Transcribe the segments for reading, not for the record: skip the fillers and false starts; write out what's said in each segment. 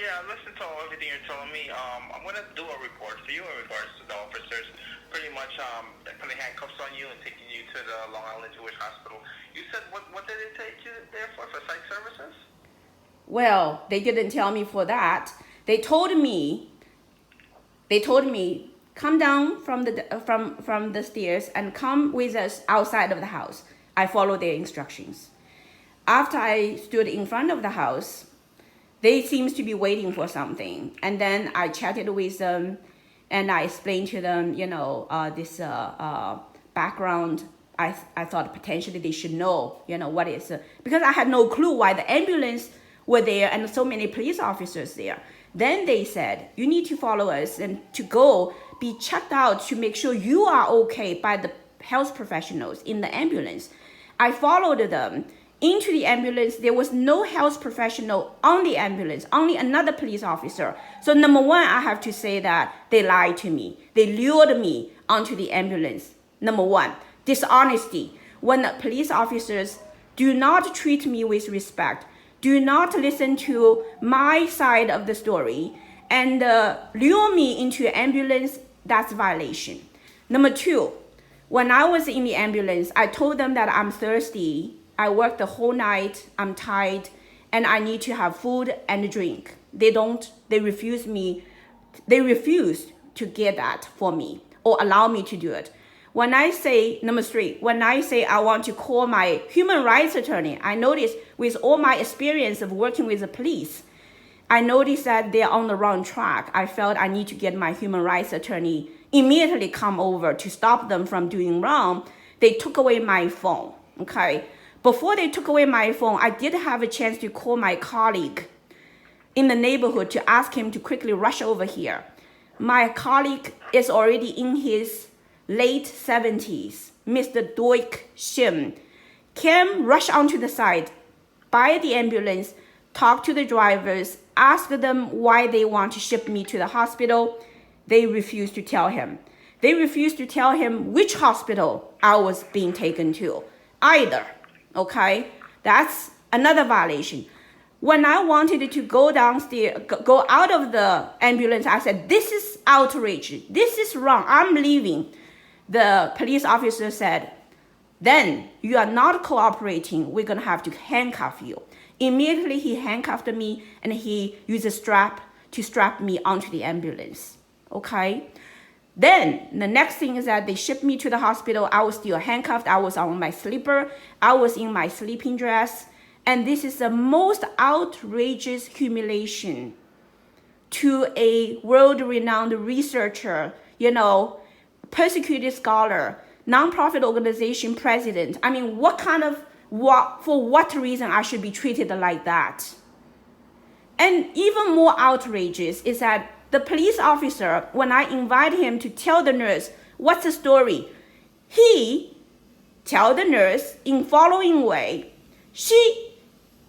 yeah, I listened to everything you're telling me. I'm gonna do a report for you in regards to the officers pretty much putting handcuffs on you and taking you to the Long Island Jewish Hospital. You said what did they take you there for psych services? Well, they didn't tell me for that. They told me, come down from the stairs and come with us outside of the house. I followed their instructions. After I stood in front of the house, they seems to be waiting for something. And then I chatted with them and I explained to them, this background. I thought potentially they should know, what is, because I had no clue why the ambulance were there and so many police officers there. Then they said, you need to follow us and to go be checked out to make sure you are okay by the health professionals in the ambulance. I followed them into the ambulance. There was no health professional on the ambulance, only another police officer. So number one, I have to say that they lied to me. They lured me onto the ambulance. Number one, dishonesty. When the police officers do not treat me with respect, do not listen to my side of the story, and lure me into an ambulance, that's violation. Number two, when I was in the ambulance, I told them that I'm thirsty. I worked the whole night, I'm tired, and I need to have food and drink. They refused to get that for me or allow me to do it. When I say, number three, when I say I want to call my human rights attorney, I noticed with all my experience of working with the police, I noticed that they're on the wrong track. I felt I need to get my human rights attorney immediately come over to stop them from doing wrong. They took away my phone, okay? Before they took away my phone, I did have a chance to call my colleague in the neighborhood to ask him to quickly rush over here. My colleague is already in his late 70s, Mr. Doik Shim, came rush onto the side by the ambulance, talk to the drivers, ask them why they want to ship me to the hospital. They refused to tell him. They refused to tell him which hospital I was being taken to either. Okay, that's another violation. When I wanted to go downstairs, go out of the ambulance, I said, this is outrage. This is wrong. I'm leaving. The police officer said, then you are not cooperating. We're going to have to handcuff you. Immediately, he handcuffed me and he used a strap to strap me onto the ambulance. Okay. Then the next thing is that they shipped me to the hospital. I was still handcuffed. I was on my sleeper. I was in my sleeping dress. And this is the most outrageous humiliation to a world-renowned researcher, persecuted scholar, nonprofit organization president. I mean, for what reason I should be treated like that? And even more outrageous is that the police officer, when I invite him to tell the nurse what's the story, he tell the nurse in following way, she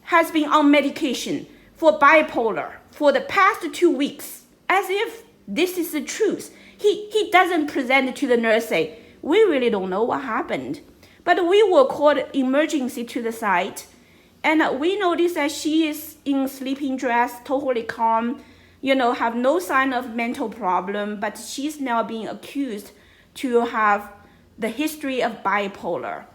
has been on medication for bipolar for the past 2 weeks, as if this is the truth. He doesn't present it to the nurse, say, we really don't know what happened. But we were called emergency to the site, and we noticed that she is in sleeping dress, totally calm, have no sign of mental problem, but she's now being accused to have the history of bipolar.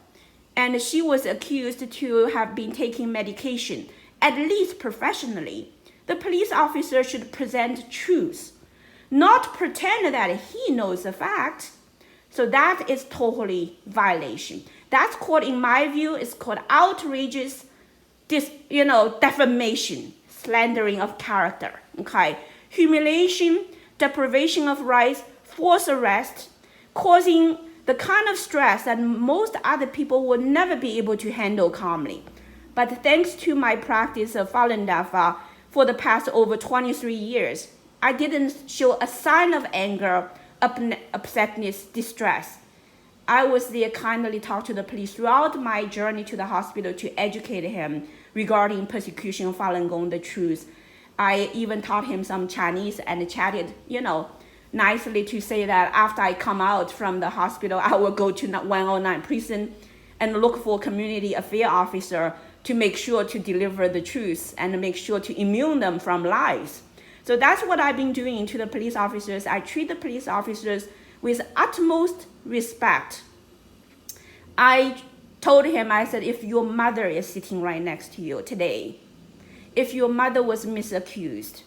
And she was accused to have been taking medication, at least professionally. The police officer should present truth, not pretend that he knows the fact. So that is totally violation. That's called, in my view, it's called outrageous, defamation, slandering of character, okay? Humiliation, deprivation of rights, forced arrest, causing the kind of stress that most other people would never be able to handle calmly. But thanks to my practice of Falun Dafa for the past over 23 years, I didn't show a sign of anger, upsetness, distress. I was there kindly talk to the police throughout my journey to the hospital to educate him regarding persecution of Falun Gong, the truth. I even taught him some Chinese and chatted, nicely to say that after I come out from the hospital, I will go to 109 prison and look for community affair officer to make sure to deliver the truth and make sure to immune them from lies. So that's what I've been doing to the police officers. I treat the police officers with utmost respect. I told him, I said, if your mother is sitting right next to you today, if your mother was misaccused,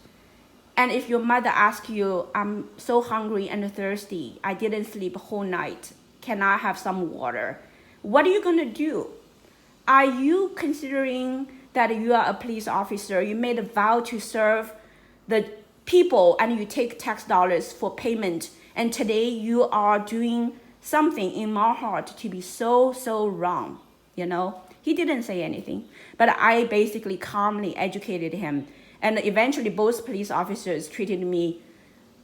and if your mother asks you, I'm so hungry and thirsty, I didn't sleep a whole night, can I have some water? What are you going to do? Are you considering that you are a police officer, you made a vow to serve the people and you take tax dollars for payment, and today you are doing something in my heart to be so wrong, you know? He didn't say anything, but I basically calmly educated him. And eventually both police officers treated me,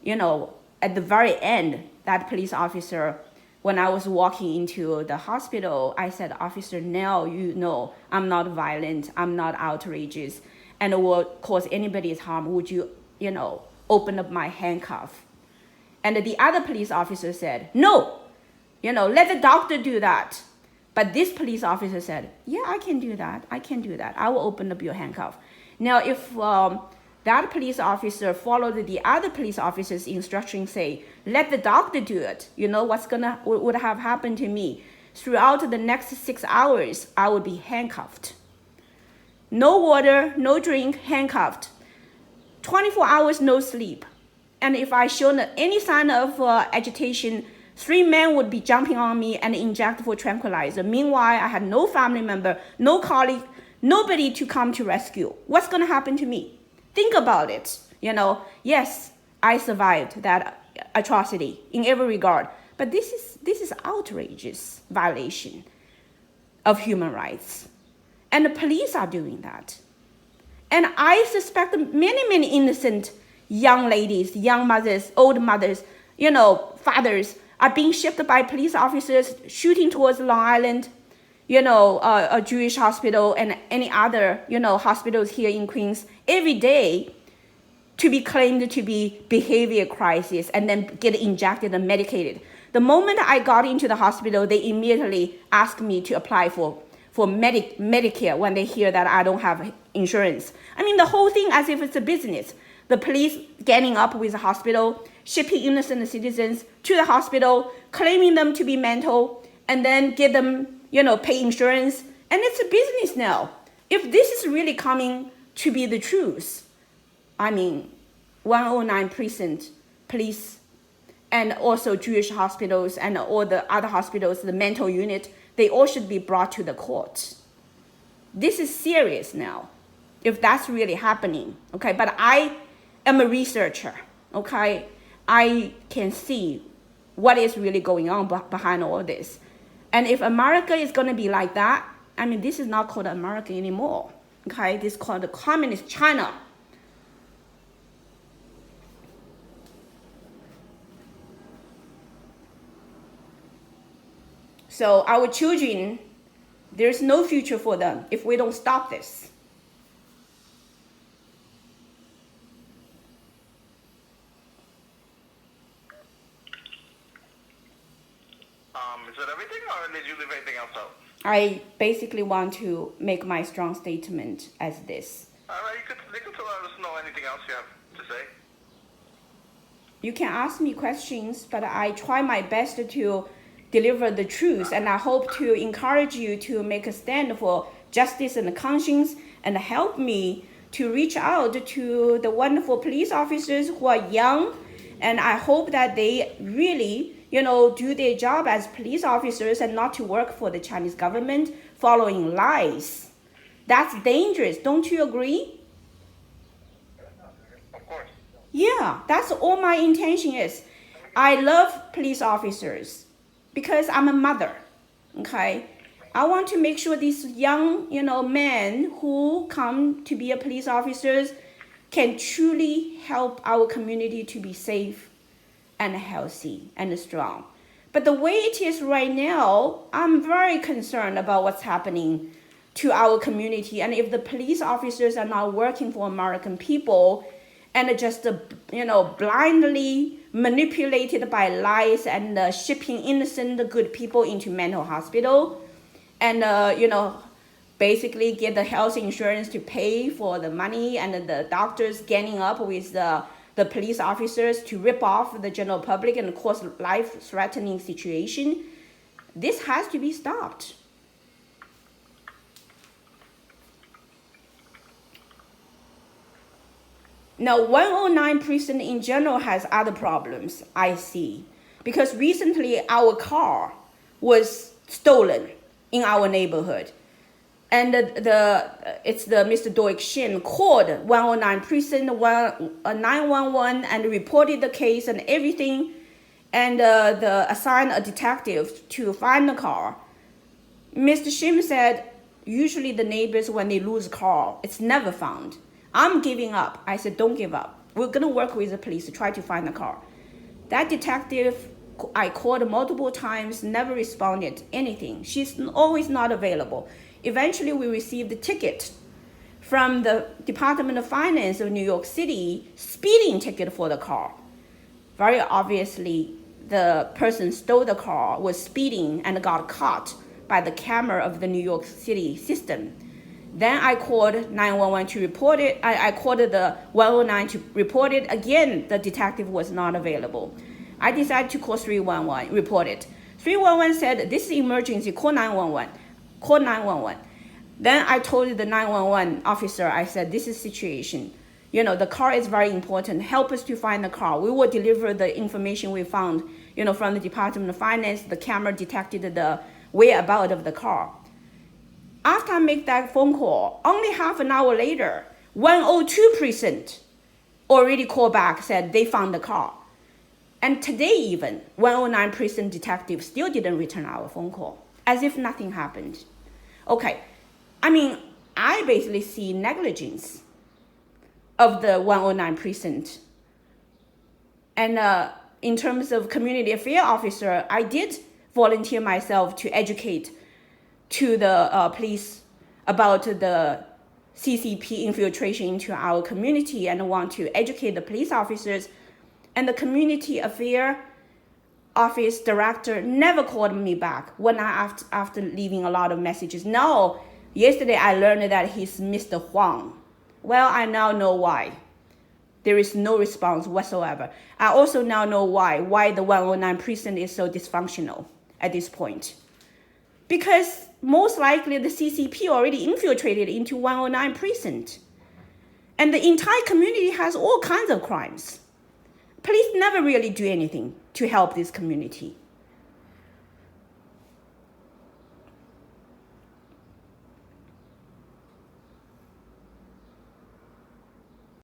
you know, at the very end, that police officer, when I was walking into the hospital, I said, Officer, now you know I'm not violent, I'm not outrageous, and it will cause anybody's harm. Would you, you know, open up my handcuff? And the other police officer said, no, you know, let the doctor do that. But this police officer said, yeah, I can do that. I can do that. I will open up your handcuff. Now, if that police officer followed the other police officer's instruction, say, let the doctor do it, you know what's would have happened to me? Throughout the next 6 hours, I would be handcuffed. No water, no drink, handcuffed. 24 hours, no sleep. And if I showed any sign of agitation, 3 men would be jumping on me and inject for tranquilizer. Meanwhile, I had no family member, no colleague, nobody to come to rescue. What's going to happen to me? Think about it. You know, yes, I survived that atrocity in every regard, but this is outrageous violation of human rights. And the police are doing that. And I suspect many innocent young ladies, young mothers, old mothers, you know, fathers are being shipped by police officers shooting towards Long Island, you know, a Jewish hospital and any other, you know, hospitals here in Queens every day to be claimed to be behavior crisis and then get injected and medicated. The moment I got into the hospital, they immediately asked me to apply for Medicare when they hear that I don't have insurance. I mean, the whole thing as if it's a business. The police getting up with the hospital, shipping innocent citizens to the hospital, claiming them to be mental, and then get them, you know, pay insurance. And it's a business now. If this is really coming to be the truth, I mean, 109 precinct police and also Jewish hospitals and all the other hospitals, the mental unit, they all should be brought to the court. This is serious now, if that's really happening, okay? But I am a researcher, okay? I can see what is really going on behind all this. And if America is going to be like that, I mean, this is not called America anymore, okay? This is called the communist China. So our children, there's no future for them if we don't stop this. Is that everything, or did you leave anything else out? I basically want to make my strong statement as this. All right, you could let us know anything else you have to say. You can ask me questions, but I try my best to deliver the truth, and I hope to encourage you to make a stand for justice and conscience and help me to reach out to the wonderful police officers who are young, and I hope that they really, you know, do their job as police officers and not to work for the Chinese government following lies. That's dangerous. Don't you agree? Of course. Yeah, that's all my intention is. I love police officers because I'm a mother, okay? I want to make sure these young, you know, men who come to be a police officers can truly help our community to be safe and healthy and strong. But the way it is right now, I'm very concerned about what's happening to our community. And if the police officers are not working for American people and just, you know, blindly manipulated by lies and shipping innocent good people into mental hospital and, you know, basically get the health insurance to pay for the money, and the doctors ganging up with the police officers to rip off the general public and cause life-threatening situation. This has to be stopped. Now, 109 precinct in general has other problems, I see. Because recently our car was stolen in our neighborhood. And it's the Mr. Doik Shin called 109 precinct 911 and reported the case and everything. And assigned a detective to find the car. Mr. Shin said, usually the neighbors, when they lose a car, it's never found. I'm giving up. I said, don't give up. We're going to work with the police to try to find the car. That detective, I called multiple times, never responded, anything. She's always not available. Eventually, we received a ticket from the Department of Finance of New York City, speeding ticket for the car. Very obviously, the person stole the car, was speeding, and got caught by the camera of the New York City system. Then I called 911 to report it. I called the 109 to report it. Again, the detective was not available. I decided to call 311, report it. 311 said, this is emergency, call 911. Call 911. Then I told the 911 officer, I said, this is situation. You know, the car is very important. Help us to find the car. We will deliver the information we found, you know, from the Department of Finance. The camera detected the whereabouts of the car. After I make that phone call, only half an hour later, 102 precinct already called back, said they found the car. And today even, 109 precinct detective still didn't return our phone call, as if nothing happened. Okay, I mean, I basically see negligence of the 109 precinct. And in terms of community affairs officer, I did volunteer myself to educate to the police about the CCP infiltration into our community, and want to educate the police officers. And the community affairs office director never called me back when after leaving a lot of messages. No, yesterday I learned that he's Mr. Huang. Well, I now know why. There is no response whatsoever. I also now know why the 109 precinct is so dysfunctional at this point. Because most likely the CCP already infiltrated into 109 precinct. And the entire community has all kinds of crimes. Police never really do anything to help this community.